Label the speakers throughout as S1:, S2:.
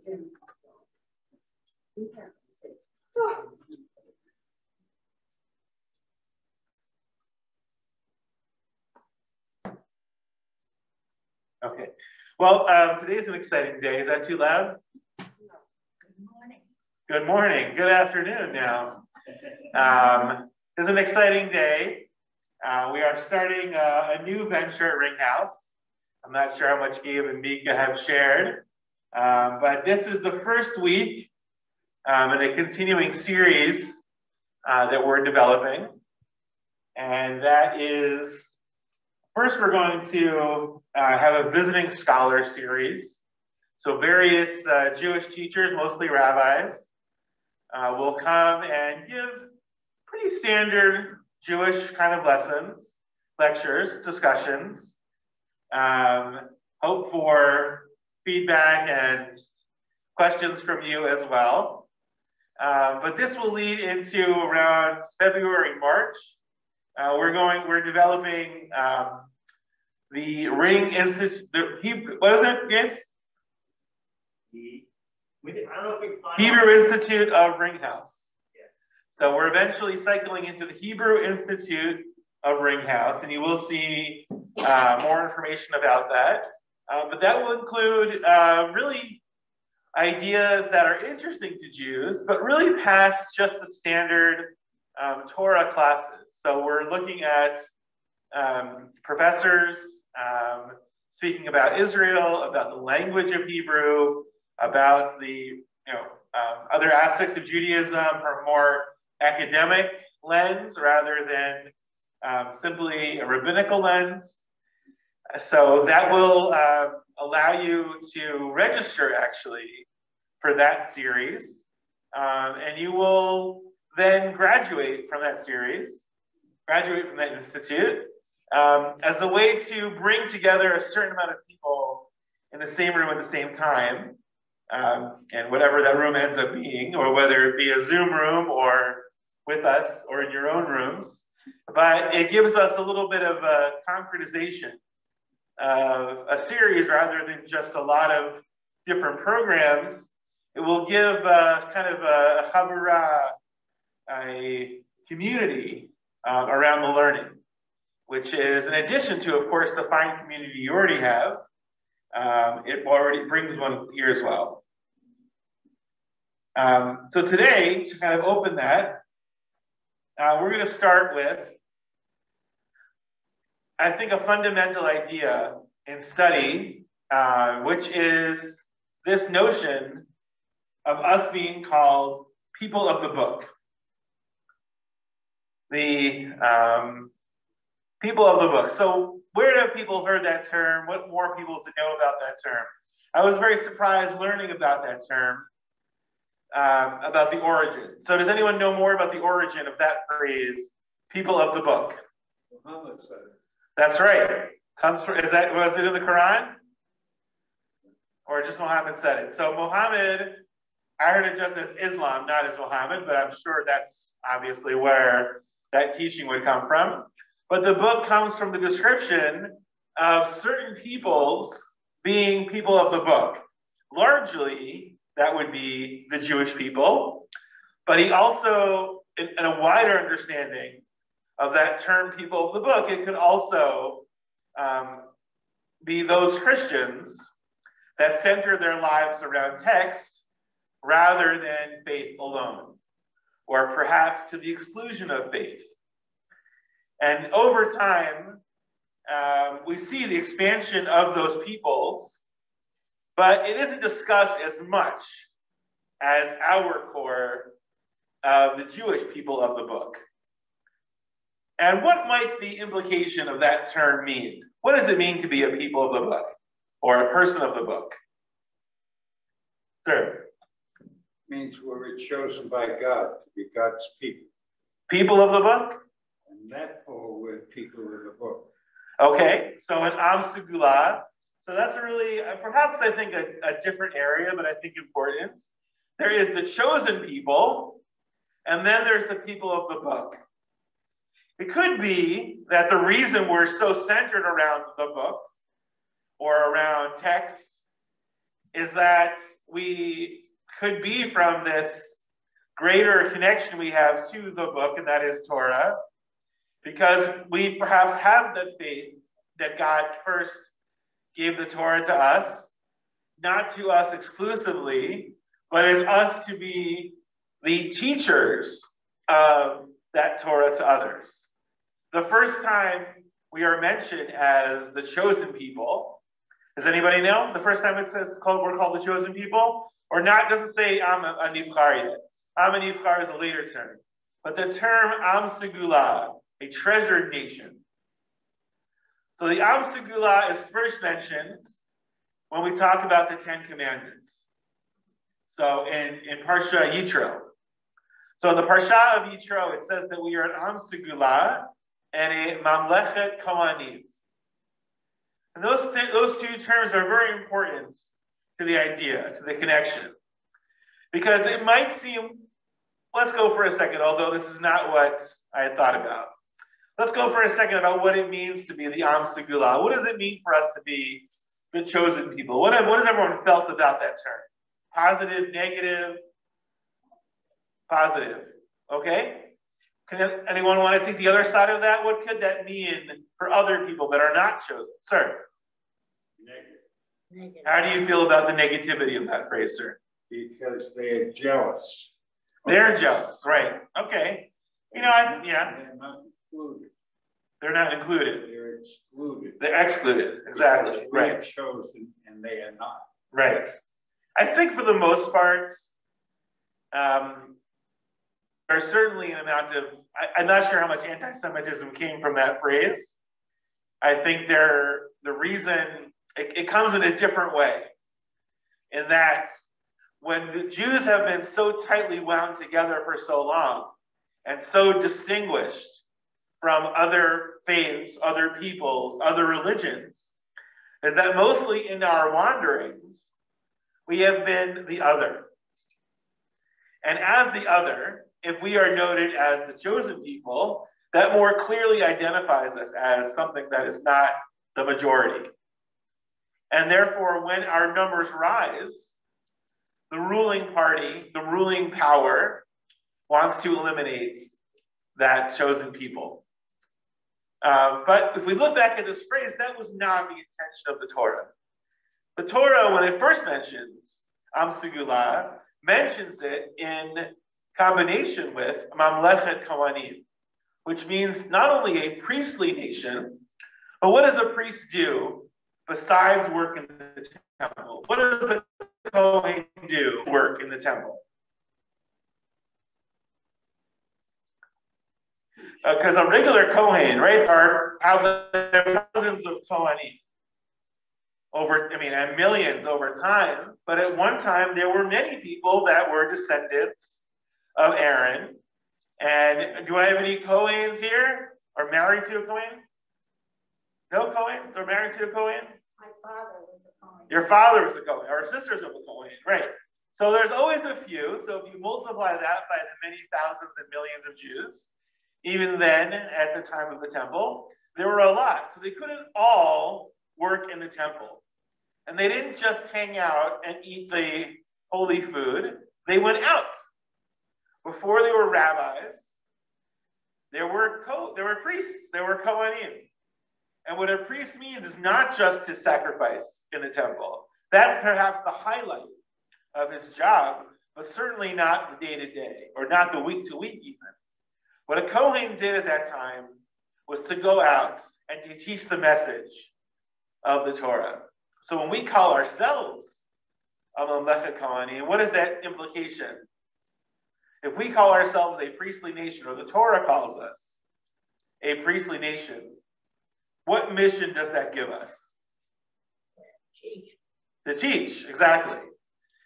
S1: Okay. Well, today is an exciting day. Is that too loud?
S2: Good morning.
S1: Good morning. Good afternoon now. It's an exciting day. We are starting a new venture at Ring House. I'm not sure how much Gabe and Mika have shared, but this is the first week in a continuing series that we're developing. And that is, first we're going to have a visiting scholar series. So various Jewish teachers, mostly rabbis, will come and give pretty standard Jewish kind of lessons, lectures, discussions. Hope for feedback and questions from you as well. But this will lead into around February, March. We're developing the Ring Institute, what was it again? Hebrew Institute of Ring House. Yeah. So we're eventually cycling into the Hebrew Institute of Ring House, and you will see more information about that. But that will include really ideas that are interesting to Jews, but really past just the standard Torah classes. So we're looking at professors speaking about Israel, about the language of Hebrew, about the other aspects of Judaism from a more academic lens rather than simply a rabbinical lens. So that will allow you to register actually for that series, and you will then graduate from that series, graduate from that institute, as a way to bring together a certain amount of people in the same room at the same time, and whatever that room ends up being, or whether it be a Zoom room or with us or in your own rooms. But it gives us a little bit of a concretization of a series rather than just a lot of different programs. It will give kind of a chavurah, a community around the learning, which is in addition to, of course, the fine community you already have. It already brings one here as well. So today, to kind of open that, we're going to start with, I think, a fundamental idea in study, which is this notion of us being called people of the book. The people of the book. So where have people heard that term? What more people to know about that term? I was very surprised learning about that term, about the origin. So does anyone know more about the origin of that phrase, people of the book?
S3: Muhammad said it.
S1: That's right. Was it in the Quran? Or just Muhammad said it? So Muhammad, I heard it just as Islam, not as Muhammad, but I'm sure that's obviously where that teaching would come from. But the book comes from the description of certain peoples being people of the book. Largely, that would be the Jewish people. But he also, in a wider understanding of that term, people of the book, it could also be those Christians that center their lives around text rather than faith alone, or perhaps to the exclusion of faith. And over time, we see the expansion of those peoples, but it isn't discussed as much as our core of the Jewish people of the book. And what might the implication of that term mean? What does it mean to be a people of the book or a person of the book? Sir?
S3: It means we're chosen by God to be God's people.
S1: People of the book?
S3: And therefore we're people of the book.
S1: Okay, so an Am Segula. So that's really, perhaps I think a different area, but I think important. There is the chosen people, and then there's the people of the book. It could be that the reason we're so centered around the book or around text is that we could be from this greater connection we have to the book, and that is Torah, because we perhaps have the faith that God first gave the Torah to us, not to us exclusively, but as us to be the teachers of that Torah to others. The first time we are mentioned as the chosen people, does anybody know? The first time it says we're called the chosen people, or not, doesn't say Am a Nivchar yet. Am a Nivchar is a later term. But the term Am Segula, a treasured nation. So the Am Segula is first mentioned when we talk about the Ten Commandments. So in Parsha Yitro. So in the Parsha of Yitro, it says that we are an Am Segula and a Mamlechet Kohanim. And those two terms are very important to the idea, to the connection. Because it might seem, let's go for a second, although this is not what I had thought about. Let's go for a second about what it means to be the Am Segula. What does it mean for us to be the chosen people? What has everyone felt about that term? Positive, negative? Positive. Okay? Can anyone want to take the other side of that? What could that mean for other people that are not chosen? Sir?
S2: Negative.
S1: How do you feel about the negativity of that phrase, sir?
S3: Because they're jealous.
S1: They're jealous, right? Okay. Yeah.
S3: They're not included.
S1: They're not included.
S3: They're excluded.
S1: They're excluded. Exactly.
S3: Because we're
S1: Right.
S3: chosen and they are not.
S1: Right. I think for the most part, there's certainly an amount of, I'm not sure how much anti-Semitism came from that phrase. I think the reason, it comes in a different way. In that, when the Jews have been so tightly wound together for so long, and so distinguished from other faiths, other peoples, other religions, is that mostly in our wanderings, we have been the other. And as the other, if we are noted as the chosen people, that more clearly identifies us as something that is not the majority. And therefore, when our numbers rise, the ruling party, the ruling power, wants to eliminate that chosen people. But if we look back at this phrase, that was not the intention of the Torah. The Torah, when it first mentions Am Segula, mentions it in combination with Mamlechet Kohanim, which means not only a priestly nation, but what does a priest do besides work in the temple? What does a Kohen do work in the temple? Because a regular Kohen, right, there are thousands of Kohanim. And millions over time, but at one time there were many people that were descendants of Aaron. And do I have any Kohens here? Or married to a Kohen? No Kohens? Or married to a Kohen?
S2: My father was a Kohen.
S1: Your father was a Kohen, or sisters of a Kohen, right? So there's always a few. So if you multiply that by the many thousands and millions of Jews, even then, at the time of the temple, there were a lot. So they couldn't all work in the temple. And they didn't just hang out and eat the holy food. They went out. Before they were rabbis, there were priests, there were Kohanim. And what a priest means is not just his sacrifice in the temple. That's perhaps the highlight of his job, but certainly not the day-to-day, or not the week-to-week even. What a Kohen did at that time was to go out and to teach the message of the Torah. So when we call ourselves a Mamlechet Kohanim, what is that implication? If we call ourselves a priestly nation, or the Torah calls us a priestly nation, what mission does that give us?
S2: Teach.
S1: To teach, exactly.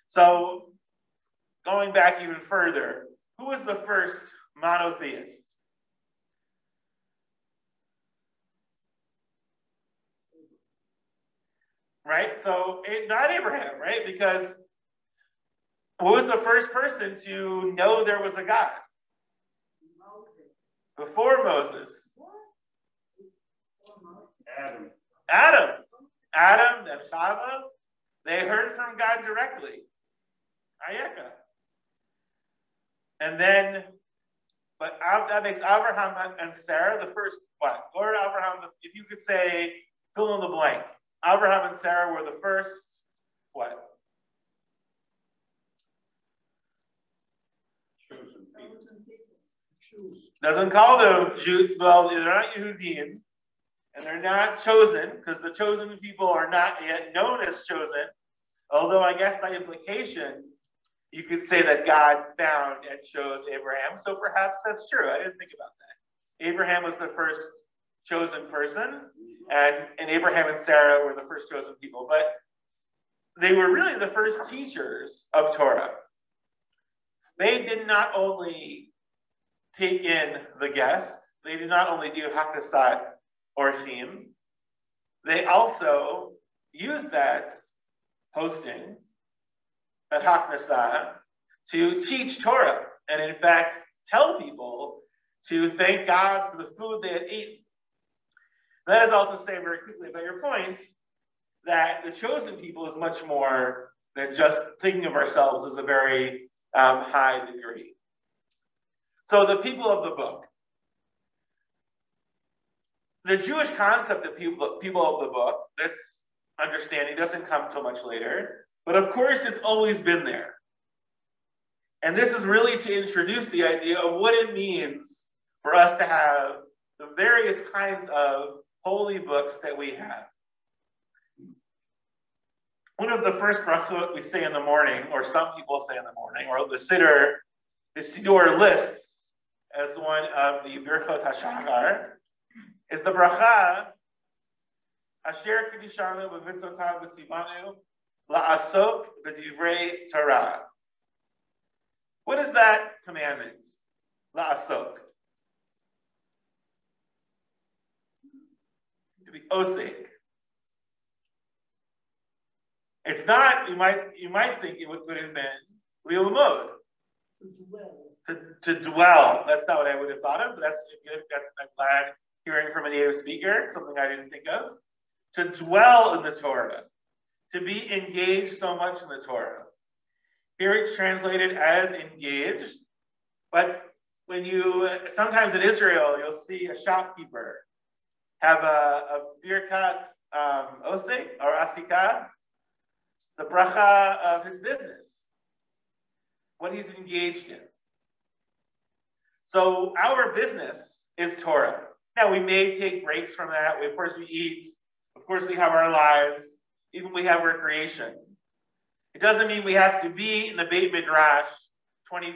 S1: So going back even further, who was the first monotheist? Right? So not Abraham, right? Because who was the first person to know there was a God?
S2: Moses.
S1: Before Moses.
S2: What? Before Moses.
S3: Adam.
S1: Adam, then Chava, They heard from God directly. Ayeka. And then, but that makes Abraham and Sarah the first what? Lord Abraham, if you could say, fill in the blank. Abraham and Sarah were the first what?
S3: Chosen people.
S1: Doesn't call them Jews. Well, they're not Yehudim, and they're not chosen, because the chosen people are not yet known as chosen. Although I guess by implication, you could say that God found and chose Abraham. So perhaps that's true. I didn't think about that. Abraham was the first chosen person, and Abraham and Sarah were the first chosen people. But they were really the first teachers of Torah. They did not only take in the guest, they did not only do Hakasat or Chim, they also used that hosting, that Haknasah, to teach Torah, and in fact, tell people to thank God for the food they had eaten. That is all to say very quickly about your points, that the chosen people is much more than just thinking of ourselves as a very high degree. So the people of the book. The Jewish concept of people of the book, this understanding doesn't come till much later, but of course it's always been there. And this is really to introduce the idea of what it means for us to have the various kinds of holy books that we have. One of the first brachot we say in the morning, or some people say in the morning, or the Siddur lists as one of the Birchot HaShachar, is the bracha, Asher Kedishanu B'Mitzotav B'Tzivanu La'asok B'Divrei Torah. What is that commandment? La'asok. To be osik. It's not, you might think it would have been li'ulamod. To dwell. That's not what I would have thought of, but that's good. I'm glad hearing from a native speaker, something I didn't think of. To dwell in the Torah. To be engaged so much in the Torah. Here it's translated as engaged, but when you, sometimes in Israel, you'll see a shopkeeper have a birkat osek or asika, the bracha of his business, what he's engaged in. So our business is Torah. Now we may take breaks from that. Of course we eat. Of course we have our lives. Even we have recreation. It doesn't mean we have to be in the Beit Midrash 20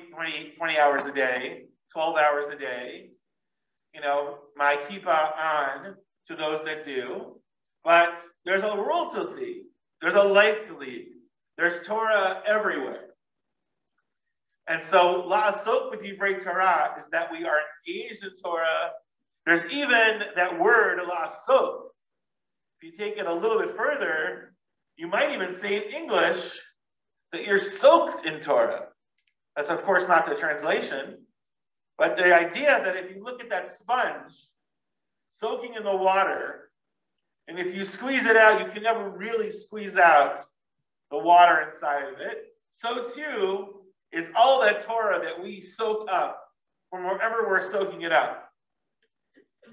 S1: hours a day, 12 hours a day. You know, my kippah on to those that do. But there's a world to see. There's a life to lead. There's Torah everywhere. And so, la'asok b'divrei Torah is that we are engaged in Torah. There's even that word, la'asok. If you take it a little bit further, you might even say in English that you're soaked in Torah. That's, of course, not the translation. But the idea that if you look at that sponge soaking in the water, and if you squeeze it out, you can never really squeeze out the water inside of it. So too is all that Torah that we soak up from wherever we're soaking it up.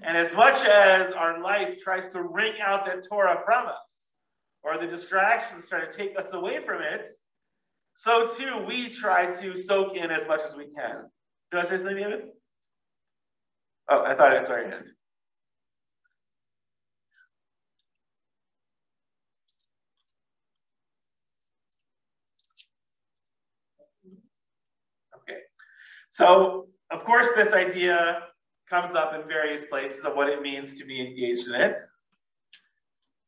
S1: And as much as our life tries to wring out that Torah from us, or the distractions try to take us away from it, so too we try to soak in as much as we can. Did I say something, David? Oh, I thought I saw your hand. Okay. So, of course, this idea comes up in various places of what it means to be engaged in it.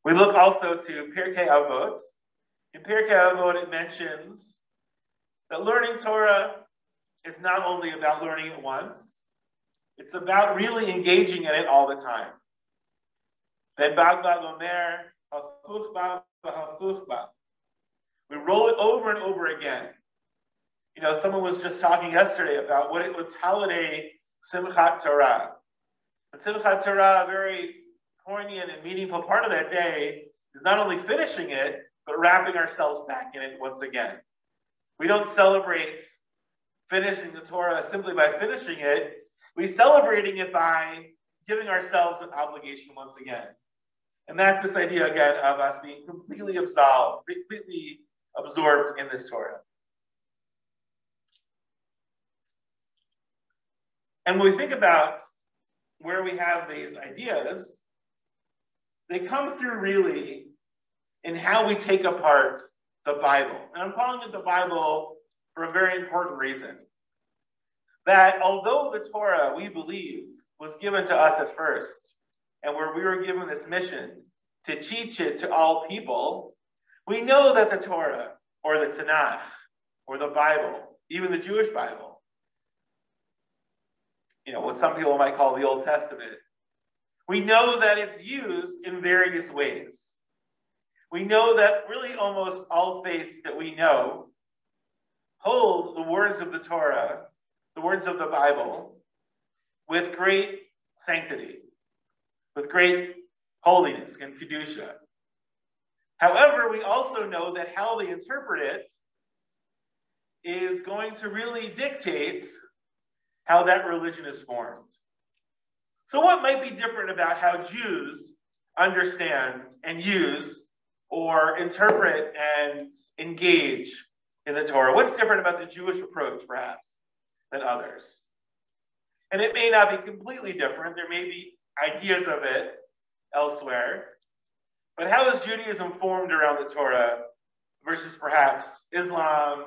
S1: We look also to Pirkei Avot. In Pirkei Avot, it mentions that learning Torah is not only about learning it once, it's about really engaging in it all the time. We roll it over and over again. You know, someone was just talking yesterday about what it was holiday Simchat Torah. And Simchat Torah, a very poignant and meaningful part of that day, is not only finishing it, but wrapping ourselves back in it once again. We don't celebrate finishing the Torah simply by finishing it. We're celebrating it by giving ourselves an obligation once again. And that's this idea again of us being completely absolved, completely absorbed in this Torah. And when we think about where we have these ideas, they come through really in how we take apart the Bible. And I'm calling it the Bible for a very important reason. That although the Torah, we believe, was given to us at first, and where we were given this mission to teach it to all people, we know that the Torah, or the Tanakh, or the Bible, even the Jewish Bible, what some people might call the Old Testament, we know that it's used in various ways. We know that really almost all faiths that we know hold the words of the Torah, the words of the Bible, with great sanctity, with great holiness and kedusha. However, we also know that how they interpret it is going to really dictate how that religion is formed. So what might be different about how Jews understand and use or interpret and engage in the Torah? What's different about the Jewish approach, perhaps, than others? And it may not be completely different. There may be ideas of it elsewhere. But how is Judaism formed around the Torah versus perhaps Islam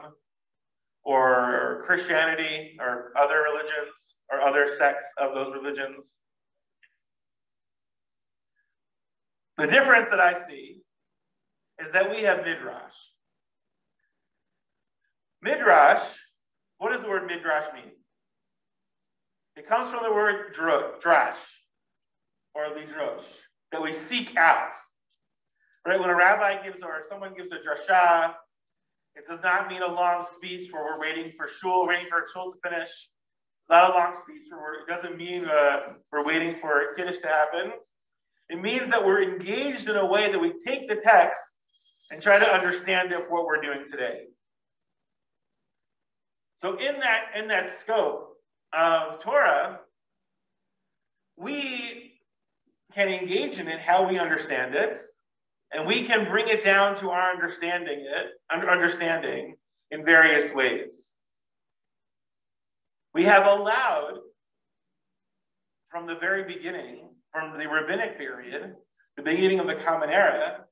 S1: or Christianity or other religions or other sects of those religions? The difference that I see is that we have Midrash. Midrash, what does the word Midrash mean? It comes from the word drash, or lidrosh, that we seek out. Right? When a rabbi gives, or someone gives a drasha, it does not mean a long speech where we're waiting for shul to finish. It's not a long speech where it doesn't mean we're waiting for kiddush to happen. It means that we're engaged in a way that we take the text and try to understand it, what we're doing today. So in that scope of Torah, we can engage in it how we understand it, and we can bring it down to our understanding in various ways. We have allowed, from the very beginning, from the rabbinic period, the beginning of the Common Era,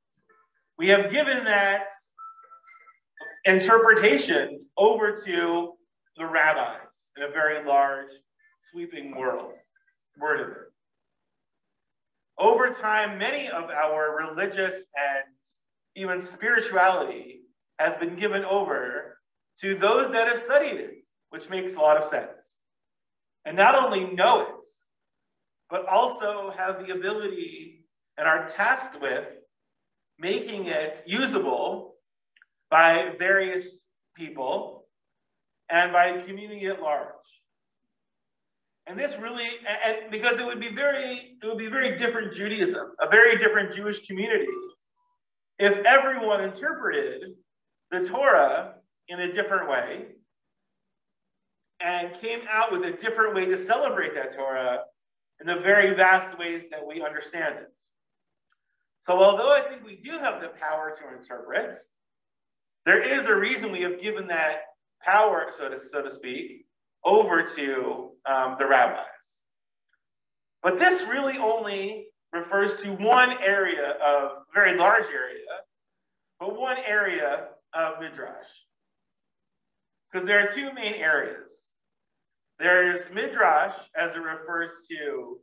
S1: we have given that interpretation over to the rabbis in a very large, sweeping word of it. Over time, many of our religious and even spirituality has been given over to those that have studied it, which makes a lot of sense. And not only know it, but also have the ability and are tasked with making it usable by various people and by the community at large. And this really, and because it would be very different Judaism, a very different Jewish community, if everyone interpreted the Torah in a different way and came out with a different way to celebrate that Torah in the very vast ways that we understand it. So although I think we do have the power to interpret, there is a reason we have given that power, so to speak, over to the rabbis. But this really only refers to one area of, a very large area, but one area of Midrash. Because there are two main areas. There's Midrash as it refers to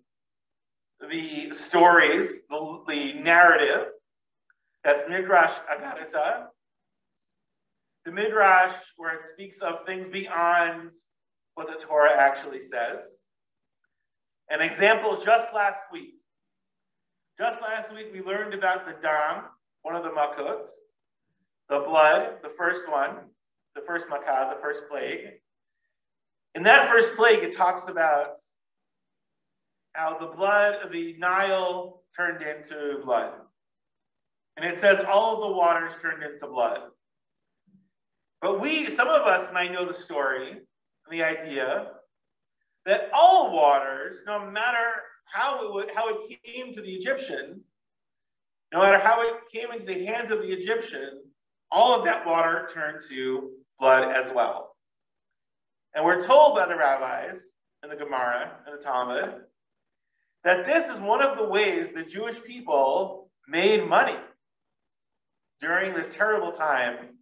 S1: the stories, the narrative. That's Midrash Agadata. The Midrash where it speaks of things beyond what the Torah actually says. An example, just last week we learned about the dam, one of the makot, the blood, the first one, the first makah, the first plague. In that first plague, it talks about how the blood of the Nile turned into blood. And it says all of the waters turned into blood. But some of us might know the story and the idea that all waters, no matter how it came to the Egyptian, no matter how it came into the hands of the Egyptian, all of that water turned to blood as well. And we're told by the rabbis in the Gemara and the Talmud that this is one of the ways the Jewish people made money during this terrible time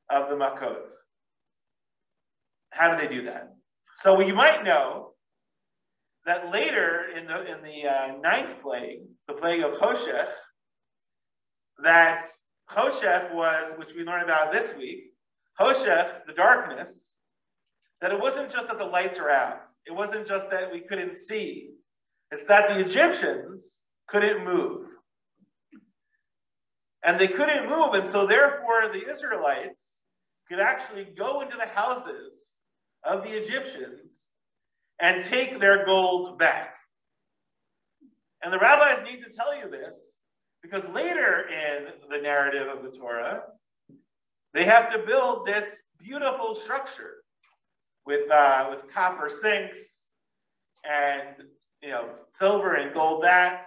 S1: of the Makkot. How do they do that? So you might know that later in the ninth plague, the plague of Choshech, that Choshech was, which we learned about this week, Choshech, the darkness, that it wasn't just that the lights are out. It wasn't just that we couldn't see. It's that the Egyptians couldn't move. And they couldn't move, and so therefore the Israelites could actually go into the houses of the Egyptians and take their gold back. And the rabbis need to tell you this because later in the narrative of the Torah, they have to build this beautiful structure with copper sinks and silver and gold vats.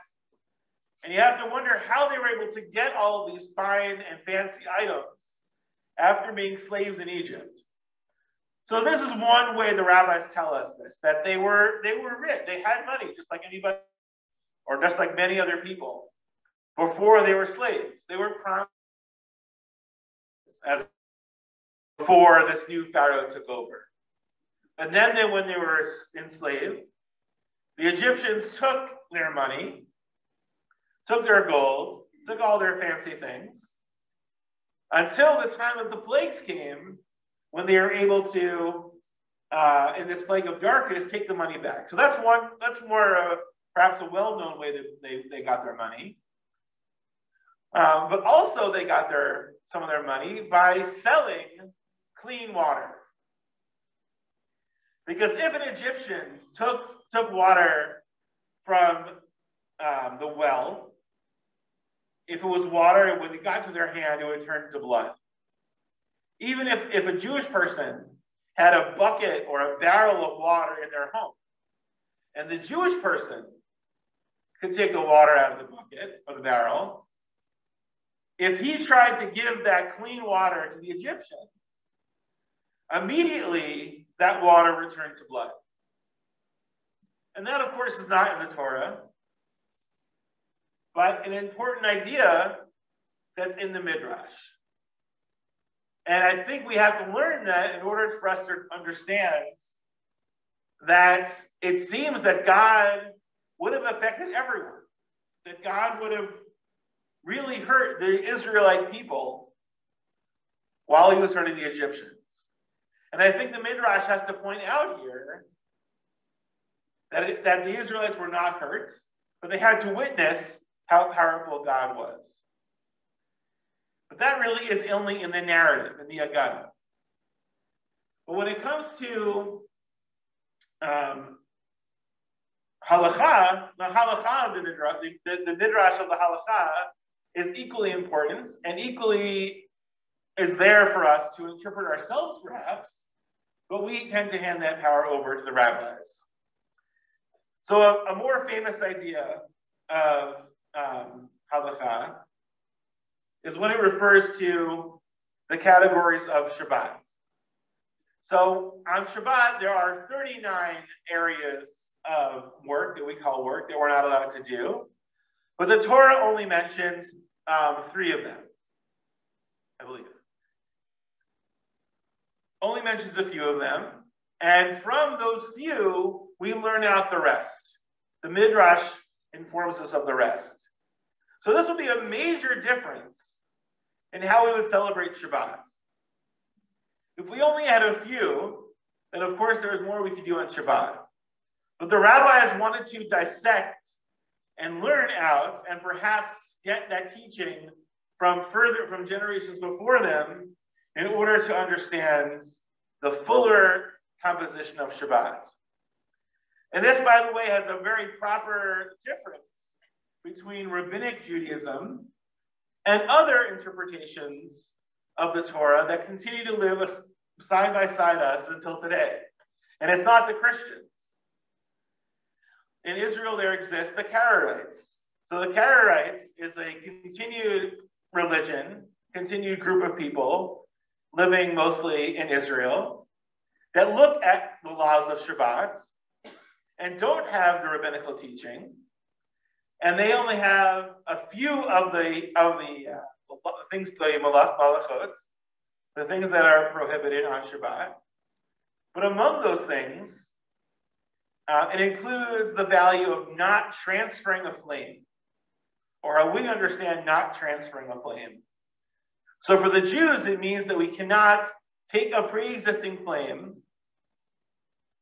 S1: And you have to wonder how they were able to get all of these fine and fancy items after being slaves in Egypt. So this is one way the rabbis tell us this, that they were rich. They had money just like anybody, or just like many other people. Before they were slaves, they were promised as before this new Pharaoh took over. And then when they were enslaved, the Egyptians took their money, took their gold, took all their fancy things, until the time of the plagues came, when they were able to, in this plague of darkness, take the money back. So that's more perhaps a well-known way that they got their money. But also they got some of their money by selling clean water. Because if an Egyptian took water from the well, if it was water, when it got to their hand, it would turn to blood. Even if a Jewish person had a bucket or a barrel of water in their home, and the Jewish person could take the water out of the bucket or the barrel, if he tried to give that clean water to the Egyptian, immediately that water returned to blood. And that, of course, is not in the Torah, but an important idea that's in the Midrash. And I think we have to learn that in order for us to understand that it seems that God would have affected everyone, that God would have really hurt the Israelite people while he was hurting the Egyptians. And I think the Midrash has to point out here that the Israelites were not hurt, but they had to witness how powerful God was. But that really is only in the narrative, in the Agada. But when it comes to halakha, the halakha of the Midrash of the halakha is equally important and equally is there for us to interpret ourselves, perhaps, but we tend to hand that power over to the rabbis. So a more famous idea of halakha is when it refers to the categories of Shabbat. So on Shabbat, there are 39 areas of work that we call work that we're not allowed to do. But the Torah only mentions 3 of them, I believe. Only mentions a few of them. And from those few, we learn out the rest. The Midrash informs us of the rest. So this would be a major difference in how we would celebrate Shabbat. If we only had a few, then of course there's more we could do on Shabbat. But the rabbis wanted to dissect and learn out and perhaps get that teaching from generations before them in order to understand the fuller composition of Shabbat. And this, by the way, has a very proper difference between Rabbinic Judaism and other interpretations of the Torah that continue to live side by side us until today. And it's not the Christians. In Israel, there exists the Karaites. So the Karaites is a continued religion, continued group of people living mostly in Israel that look at the laws of Shabbat and don't have the rabbinical teaching, and they only have a few of the things, the things that are prohibited on Shabbat. But among those things, it includes the value of not transferring a flame, or how we understand not transferring a flame. So for the Jews, it means that we cannot take a pre-existing flame,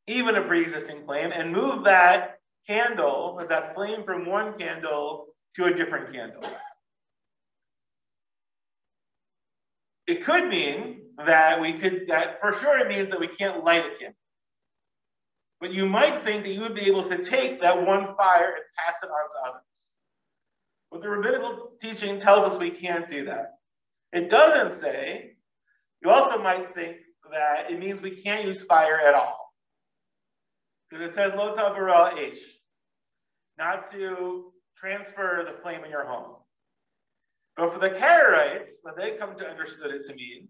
S1: even a pre-existing flame, and move that candle, or that flame, from one candle to a different candle. It could mean that for sure it means that we can't light a candle. But you might think that you would be able to take that one fire and pass it on to others. But the rabbinical teaching tells us we can't do that. It doesn't say, you also might think that it means we can't use fire at all. Because it says, lo ta'avara eish, not to transfer the flame in your home. But for the Karaites, what they come to understand it to mean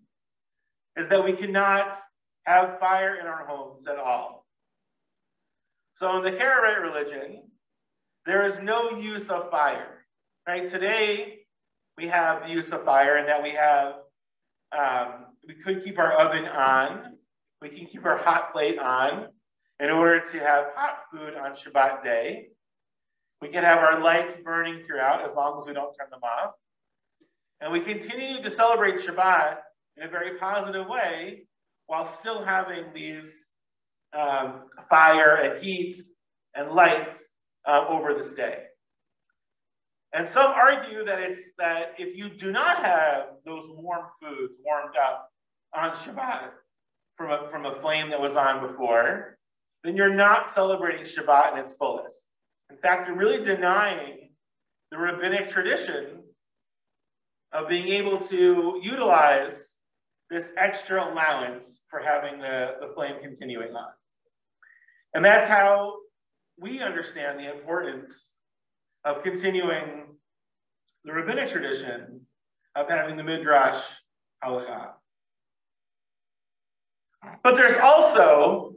S1: is that we cannot have fire in our homes at all. So in the Karaite religion, there is no use of fire. Right? Today, we have the use of fire, in that we have, we could keep our oven on, we can keep our hot plate on in order to have hot food on Shabbat day. We can have our lights burning throughout as long as we don't turn them off. And we continue to celebrate Shabbat in a very positive way while still having these fire and heat and light over this day. And some argue that if you do not have those warm foods warmed up on Shabbat from a flame that was on before, then you're not celebrating Shabbat in its fullest. In fact, you're really denying the rabbinic tradition of being able to utilize this extra allowance for having the flame continuing on. And that's how we understand the importance of continuing the rabbinic tradition of having the Midrash Halakha. But there's also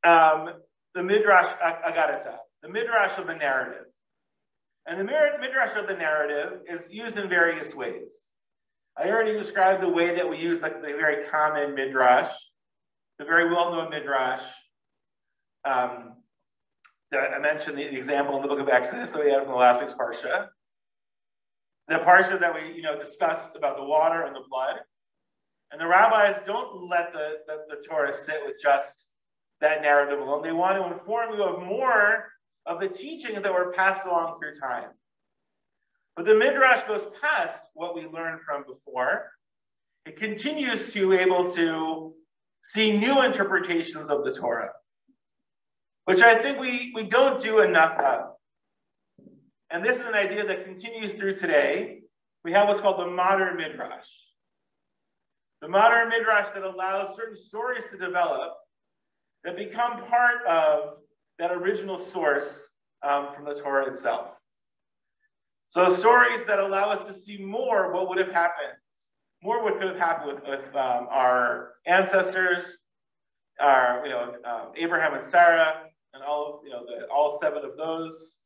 S1: the Midrash Agadata, the Midrash of the narrative. And the Midrash of the narrative is used in various ways. I already described the way that we use the very common Midrash, the very well-known Midrash. I mentioned the example in the book of Exodus that we had from the last week's Parsha. The Parsha that we discussed about the water and the blood. And the rabbis don't let the Torah sit with just that narrative alone. They want to inform you of more of the teachings that were passed along through time. But the Midrash goes past what we learned from before. It continues to be able to see new interpretations of the Torah, which I think we don't do enough of. And this is an idea that continues through today. We have what's called the modern Midrash. The modern Midrash that allows certain stories to develop that become part of that original source from the Torah itself. So stories that allow us to see more what would have happened, more what could have happened with our ancestors, Abraham and Sarah, and all 7 of those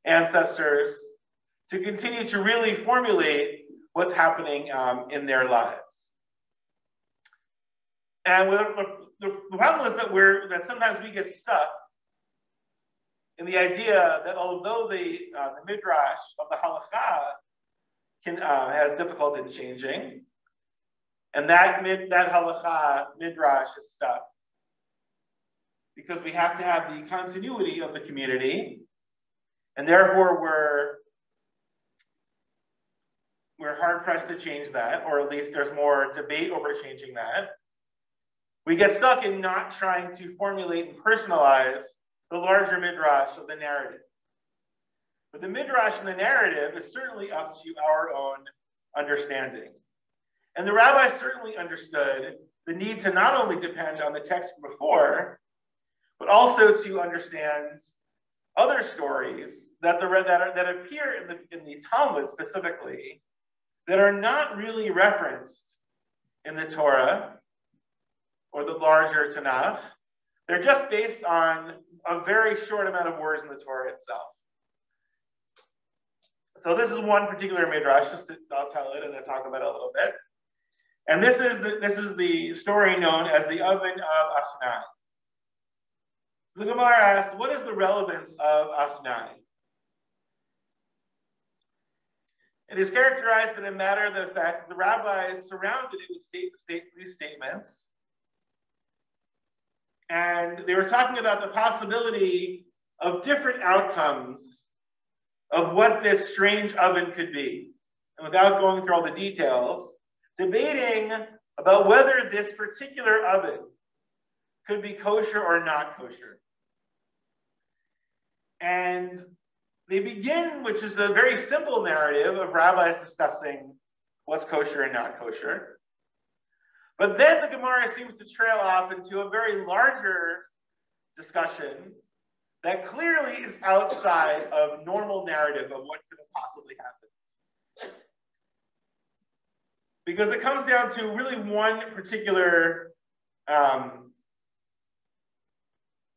S1: ancestors, to continue to really formulate what's happening in their lives. And the problem is that sometimes we get stuck in the idea that although the Midrash of the Halakha has difficulty in changing, and that Halakha Midrash is stuck, because we have to have the continuity of the community, and therefore we're hard-pressed to change that, or at least there's more debate over changing that. We get stuck in not trying to formulate and personalize the larger Midrash of the narrative. But the Midrash and the narrative is certainly up to our own understanding. And the rabbis certainly understood the need to not only depend on the text before, but also to understand other stories that appear in the Talmud specifically, that are not really referenced in the Torah or the larger Tanakh. They're just based on a very short amount of words in the Torah itself. So this is one particular midrash. I'll tell it and then talk about it a little bit. And this is the story known as the oven of Afnai. So the Gemara asked, what is the relevance of Afnai? It is characterized in a matter of the fact that the rabbis surrounded it with these statements, and they were talking about the possibility of different outcomes of what this strange oven could be. And without going through all the details, debating about whether this particular oven could be kosher or not kosher. And they begin, which is the very simple narrative of rabbis discussing what's kosher and not kosher. But then the Gemara seems to trail off into a very larger discussion that clearly is outside of normal narrative of what could have possibly happened. Because it comes down to really one particular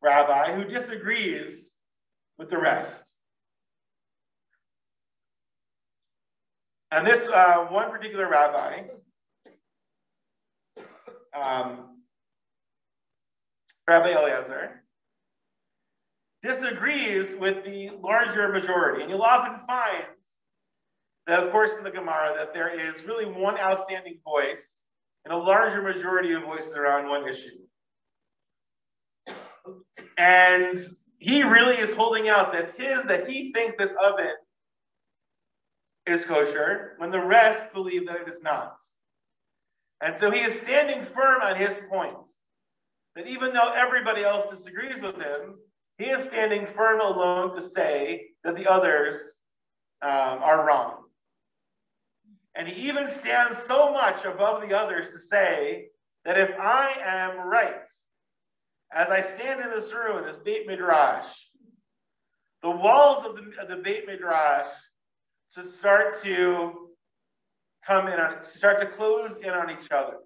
S1: rabbi who disagrees with the rest. And this one particular rabbi, Rabbi Eliezer, disagrees with the larger majority. And you'll often find that, of course, in the Gemara, that there is really one outstanding voice and a larger majority of voices around one issue. And he really is holding out that he thinks this oven is kosher when the rest believe that it is not. And so he is standing firm on his point, that even though everybody else disagrees with him, he is standing firm alone to say that the others are wrong. And he even stands so much above the others to say that if I am right, as I stand in this room, in this Beit Midrash, the walls of the Beit Midrash should start to close in on each other.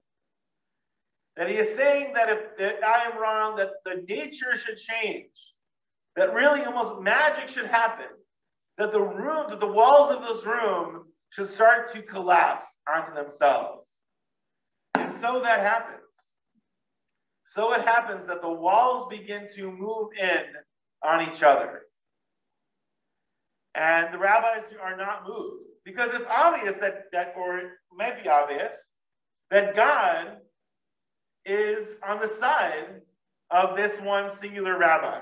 S1: That he is saying that if I am wrong, that the nature should change, that really almost magic should happen, that the walls of this room should start to collapse onto themselves. And so that happens. So it happens that the walls begin to move in on each other. And the rabbis are not moved. Because it's obvious or it might be obvious, that God is on the side of this one singular rabbi.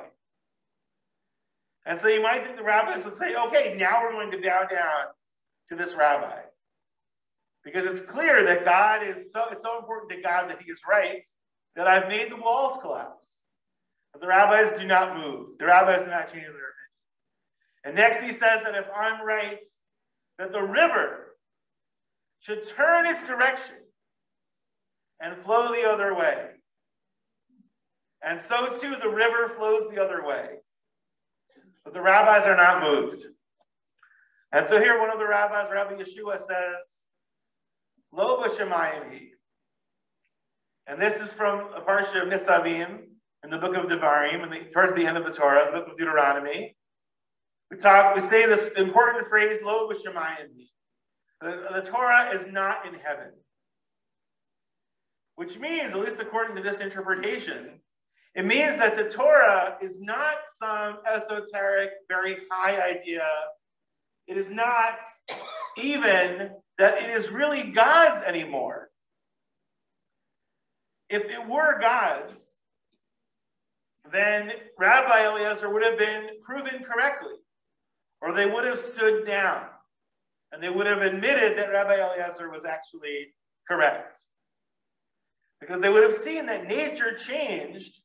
S1: And so you might think the rabbis would say, okay, now we're going to bow down to this rabbi. Because it's clear that it's so important to God that he is right, that I've made the walls collapse. But the rabbis do not move. The rabbis do not change their opinion. And next he says that if I'm right, that the river should turn its direction and flow the other way. And so too the river flows the other way. But the rabbis are not moved. And so here one of the rabbis, Rabbi Yeshua, says, Lo b'shamayim hi. And this is from a parsha of Nitzavim in the book of Devarim, towards the end of the Torah, the book of Deuteronomy. We say this important phrase, Lo b'shamayim hi. The Torah is not in heaven. Which means, at least according to this interpretation, it means that the Torah is not some esoteric, very high idea. It is not even that it is really God's anymore. If it were God's, then Rabbi Eliezer would have been proven correctly, or they would have stood down, and they would have admitted that Rabbi Eliezer was actually correct. Because they would have seen that nature changed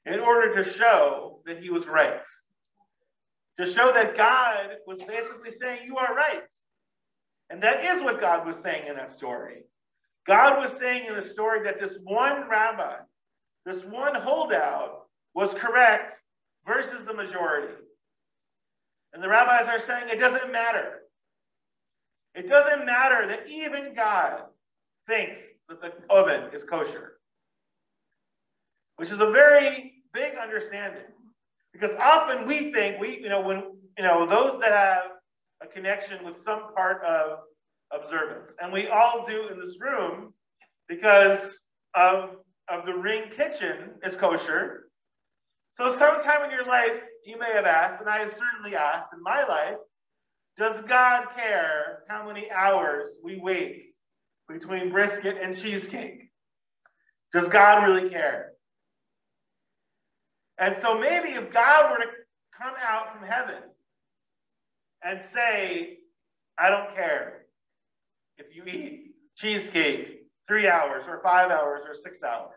S1: in order to show that he was right. To show that God was basically saying, you are right. And that is what God was saying in that story. God was saying in the story that this one rabbi, this one holdout, was correct versus the majority. And the rabbis are saying it doesn't matter. It doesn't matter that even God thinks that the oven is kosher, which is a very big understanding. Because often we think, those that have a connection with some part of observance, and we all do in this room, because of the ring kitchen is kosher. So sometime in your life, you may have asked, and I have certainly asked in my life, does God care how many hours we wait between brisket and cheesecake? Does God really care? And so maybe if God were to come out from heaven and say, I don't care if you eat cheesecake 3 hours or 5 hours or 6 hours,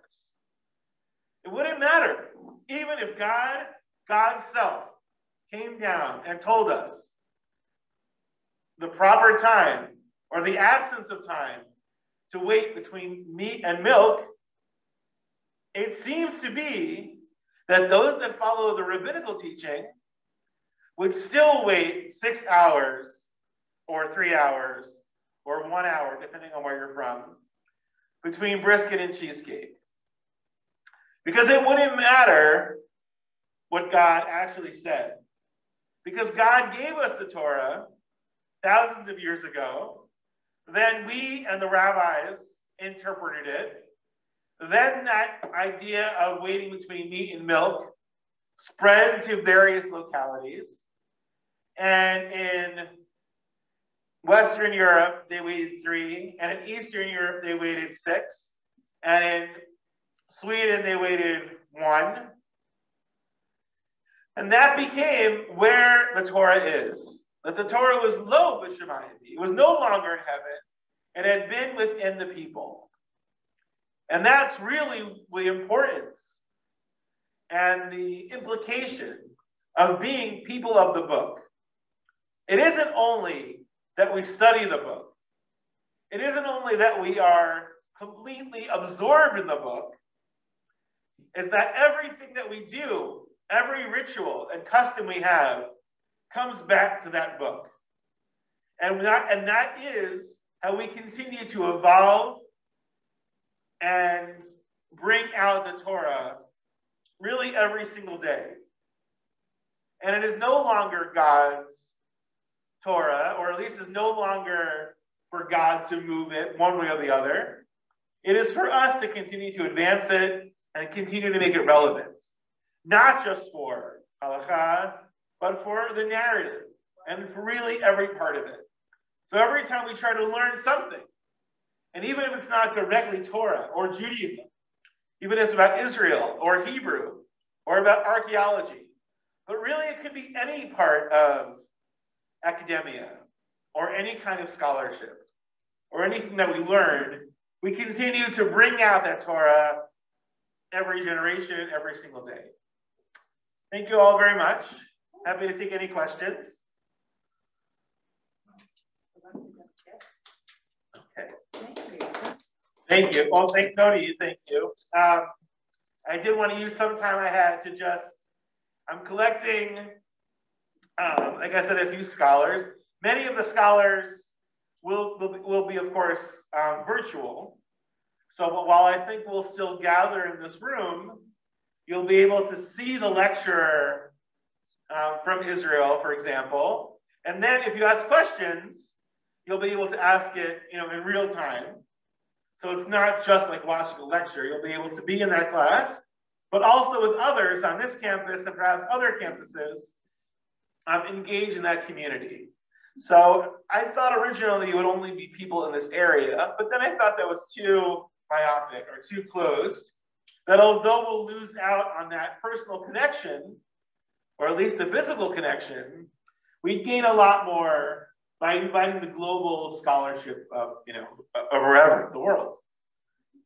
S1: it wouldn't matter. Even if God's self, came down and told us the proper time or the absence of time to wait between meat and milk, it seems to be that those that follow the rabbinical teaching would still wait 6 hours or 3 hours or 1 hour, depending on where you're from, between brisket and cheesecake. Because it wouldn't matter what God actually said. Because God gave us the Torah thousands of years ago. Then we and the rabbis interpreted it. Then that idea of waiting between meat and milk spread to various localities. And in Western Europe, they waited 3. And in Eastern Europe, they waited 6. And in Sweden, they waited 1. And that became where the Torah is. That the Torah was lo b'shamayim. It was no longer in heaven. It had been within the people. And that's really the importance and the implication of being people of the book. It isn't only that we study the book. It isn't only that we are completely absorbed in the book. It's that everything that we do, every ritual and custom we have, comes back to that book. And that is how we continue to evolve and bring out the Torah really every single day. And it is no longer God's Torah, or at least is no longer for God to move it one way or the other. It is for us to continue to advance it and continue to make it relevant. Not just for halakha, but for the narrative and for really every part of it. So every time we try to learn something, and even if it's not directly Torah or Judaism, even if it's about Israel or Hebrew or about archaeology, but really it could be any part of academia or any kind of scholarship or anything that we learn, we continue to bring out that Torah every generation, every single day. Thank you all very much. Happy to take any questions. Okay. Thank you. Well, thank Tony. Thank you. I did want to use some time I had to just, I'm collecting, like I said, a few scholars. Many of the scholars will be, of course, virtual. So while I think we'll still gather in this room, you'll be able to see the lecturer from Israel, for example. And then if you ask questions, you'll be able to ask it, in real time. So it's not just like watching a lecture. You'll be able to be in that class, but also with others on this campus and perhaps other campuses, engage in that community. So I thought originally it would only be people in this area, but then I thought that was too myopic or too closed, that although we'll lose out on that personal connection, or at least the physical connection, we gain a lot more by inviting the global scholarship of wherever in the world.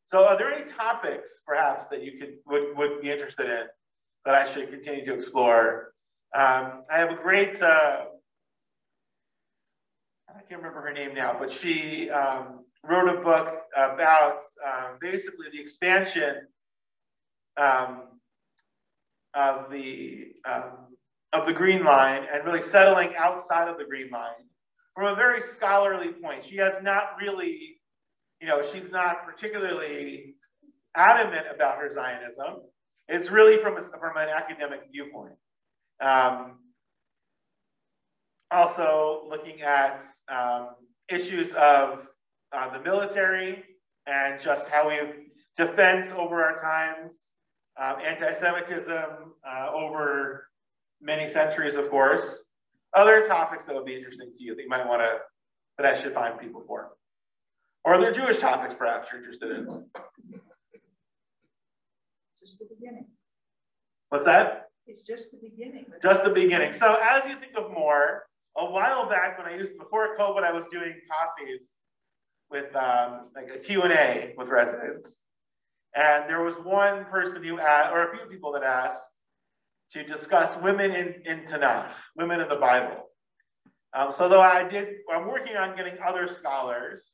S1: So are there any topics perhaps that you would be interested in that I should continue to explore? I have a great I can't remember her name now, but she wrote a book about basically the expansion of the Green Line and really settling outside of the Green Line from a very scholarly point. She has not really, she's not particularly adamant about her Zionism. It's really from an academic viewpoint. Also looking at issues of the military and just how we've defense over our times, anti-Semitism over many centuries, of course. Other topics that would be interesting to you that you might want to, that I should find people for. Or other Jewish topics perhaps you're interested in.
S2: Just the beginning.
S1: What's that?
S2: It's just the beginning.
S1: Just the beginning. So as you think of more, a while back when before COVID, I was doing coffees with like a Q&A with residents. And there was one person who asked, or a few people that asked, to discuss women in Tanakh, women in the Bible. So though I'm working on getting other scholars,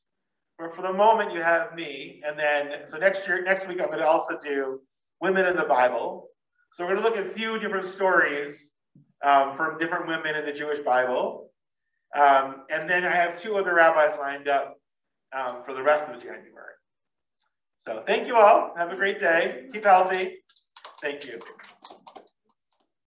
S1: but for the moment you have me, and then, so next week I'm going to also do women in the Bible. So we're going to look at a few different stories from different women in the Jewish Bible. And then I have 2 other rabbis lined up for the rest of January. So thank you all. Have a great day. Keep healthy. Thank you.